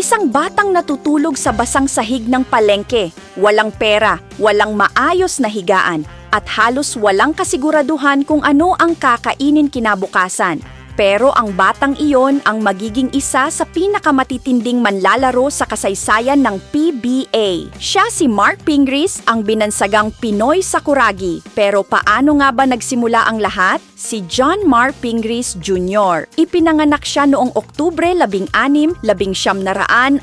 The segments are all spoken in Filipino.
Isang batang natutulog sa basang sahig ng palengke, walang pera, walang maayos na higaan, at halos walang kasiguraduhan kung ano ang kakainin kinabukasan. Pero ang batang iyon ang magiging isa sa pinakamatitinding manlalaro sa kasaysayan ng PBA. Siya si Mark Pingris, ang binansagang Pinoy Sakuragi. Pero paano nga ba nagsimula ang lahat? Si John Mark Pingris Jr. Ipinanganak siya noong Oktubre 16, 1981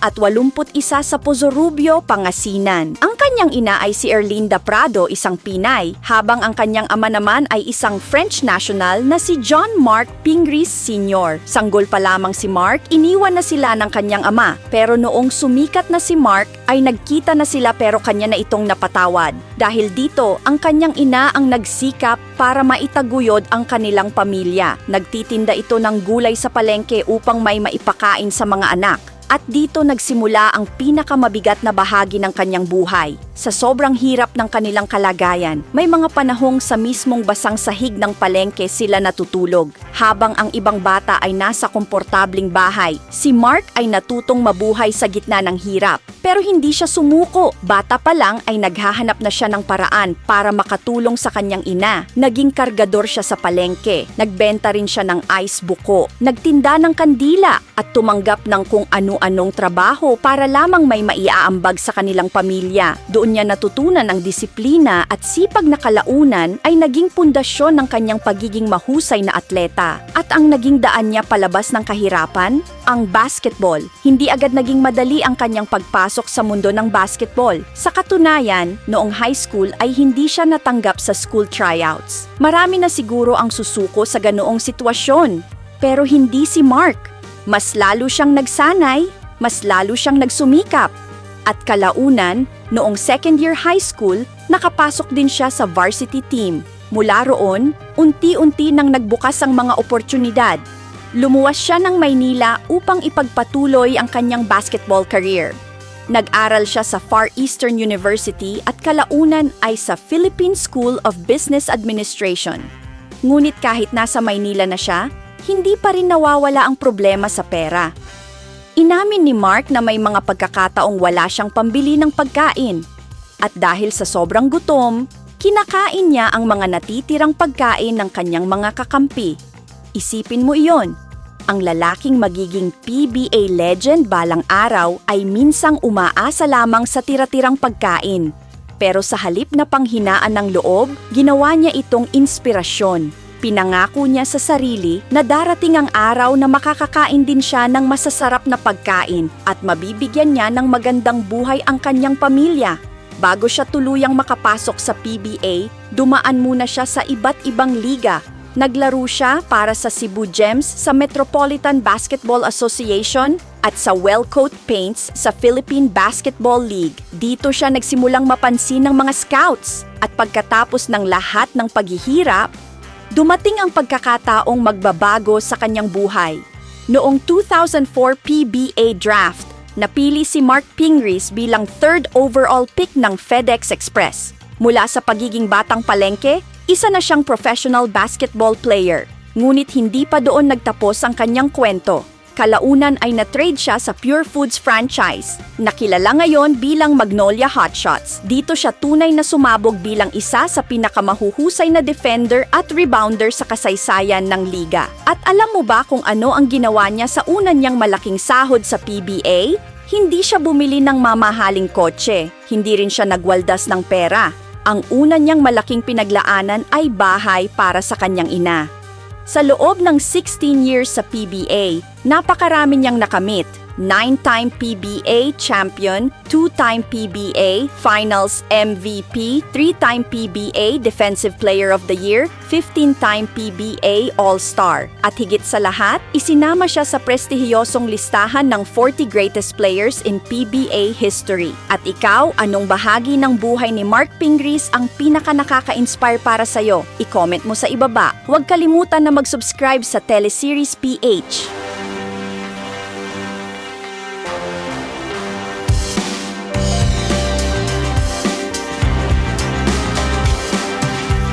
sa Pozorubio, Pangasinan. Ang kanyang ina ay si Erlinda Prado, isang Pinay, habang ang kanyang ama naman ay isang French national na si John Mark Pingris Sr. Sanggol pa lamang si Mark, iniwan na sila ng kanyang ama. Pero noong sumikat na si Mark, ay nagkita na sila pero kanya na itong napatawad. Dahil dito, ang kanyang ina ang nagsikap para maitaguyod ang kanilang pamilya. Nagtitinda ito ng gulay sa palengke upang may maipakain sa mga anak. At dito nagsimula ang pinakamabigat na bahagi ng kanyang buhay. Sa sobrang hirap ng kanilang kalagayan, may mga panahong sa mismong basang sahig ng palengke sila natutulog. Habang ang ibang bata ay nasa komportabling bahay, si Mark ay natutong mabuhay sa gitna ng hirap. Pero hindi siya sumuko. Bata pa lang ay naghahanap na siya ng paraan para makatulong sa kanyang ina. Naging kargador siya sa palengke. Nagbenta rin siya ng ice buko. Nagtinda ng kandila at tumanggap ng kung ano-anong trabaho para lamang may maiaambag sa kanilang pamilya. Doon niya natutunan ang disiplina at sipag na kalaunan ay naging pundasyon ng kanyang pagiging mahusay na atleta. At ang naging daan niya palabas ng kahirapan? Ang basketball. Hindi agad naging madali ang kanyang pagpasok sa mundo ng basketball. Sa katunayan, noong high school ay hindi siya natanggap sa school tryouts. Marami na siguro ang susuko sa ganoong sitwasyon. Pero hindi si Mark. Mas lalo siyang nagsanay, mas lalo siyang nagsumikap. At kalaunan, noong second year high school, nakapasok din siya sa varsity team. Mula roon, unti-unti nang nagbukas ang mga oportunidad. Lumuwas siya ng Maynila upang ipagpatuloy ang kanyang basketball career. Nag-aral siya sa Far Eastern University at kalaunan ay sa Philippine School of Business Administration. Ngunit kahit nasa Maynila na siya, hindi pa rin nawawala ang problema sa pera. Inamin ni Mark na may mga pagkakataong wala siyang pambili ng pagkain. At dahil sa sobrang gutom, kinakain niya ang mga natitirang pagkain ng kanyang mga kakampi. Isipin mo iyon, ang lalaking magiging PBA legend balang araw ay minsang umaasa lamang sa tira-tirang pagkain. Pero sa halip na panghinaan ng loob, ginawa niya itong inspirasyon. Pinangako niya sa sarili na darating ang araw na makakakain din siya ng masasarap na pagkain at mabibigyan niya ng magandang buhay ang kanyang pamilya. Bago siya tuluyang makapasok sa PBA, dumaan muna siya sa iba't ibang liga. Naglaro siya para sa Cebu Gems sa Metropolitan Basketball Association at sa Wellcoat Paints sa Philippine Basketball League. Dito siya nagsimulang mapansin ng mga scouts at pagkatapos ng lahat ng paghihirap, dumating ang pagkakataong magbabago sa kanyang buhay. Noong 2004 PBA Draft, napili si Mark Pingris bilang 3rd overall pick ng FedEx Express. Mula sa pagiging batang palengke, isa na siyang professional basketball player. Ngunit hindi pa doon nagtapos ang kanyang kwento. Kalaunan ay na-trade siya sa Pure Foods franchise, nakilala ngayon bilang Magnolia Hotshots. Dito siya tunay na sumabog bilang isa sa pinakamahuhusay na defender at rebounder sa kasaysayan ng liga. At alam mo ba kung ano ang ginawa niya sa una niyang malaking sahod sa PBA? Hindi siya bumili ng mamahaling kotse, hindi rin siya nagwaldas ng pera. Ang una niyang malaking pinaglaanan ay bahay para sa kanyang ina. Sa loob ng 16 years sa PBA, napakarami niyang nakamit. 9-time PBA champion, 2-time PBA Finals MVP, 3-time PBA Defensive Player of the Year, 15-time PBA All-Star. At higit sa lahat, isinama siya sa prestihiyosong listahan ng 40 greatest players in PBA history. At ikaw, anong bahagi ng buhay ni Mark Pingris ang pinaka-nakaka-inspire para sa'yo? I-comment mo sa ibaba. Huwag kalimutan na mag-subscribe sa Teleseries PH.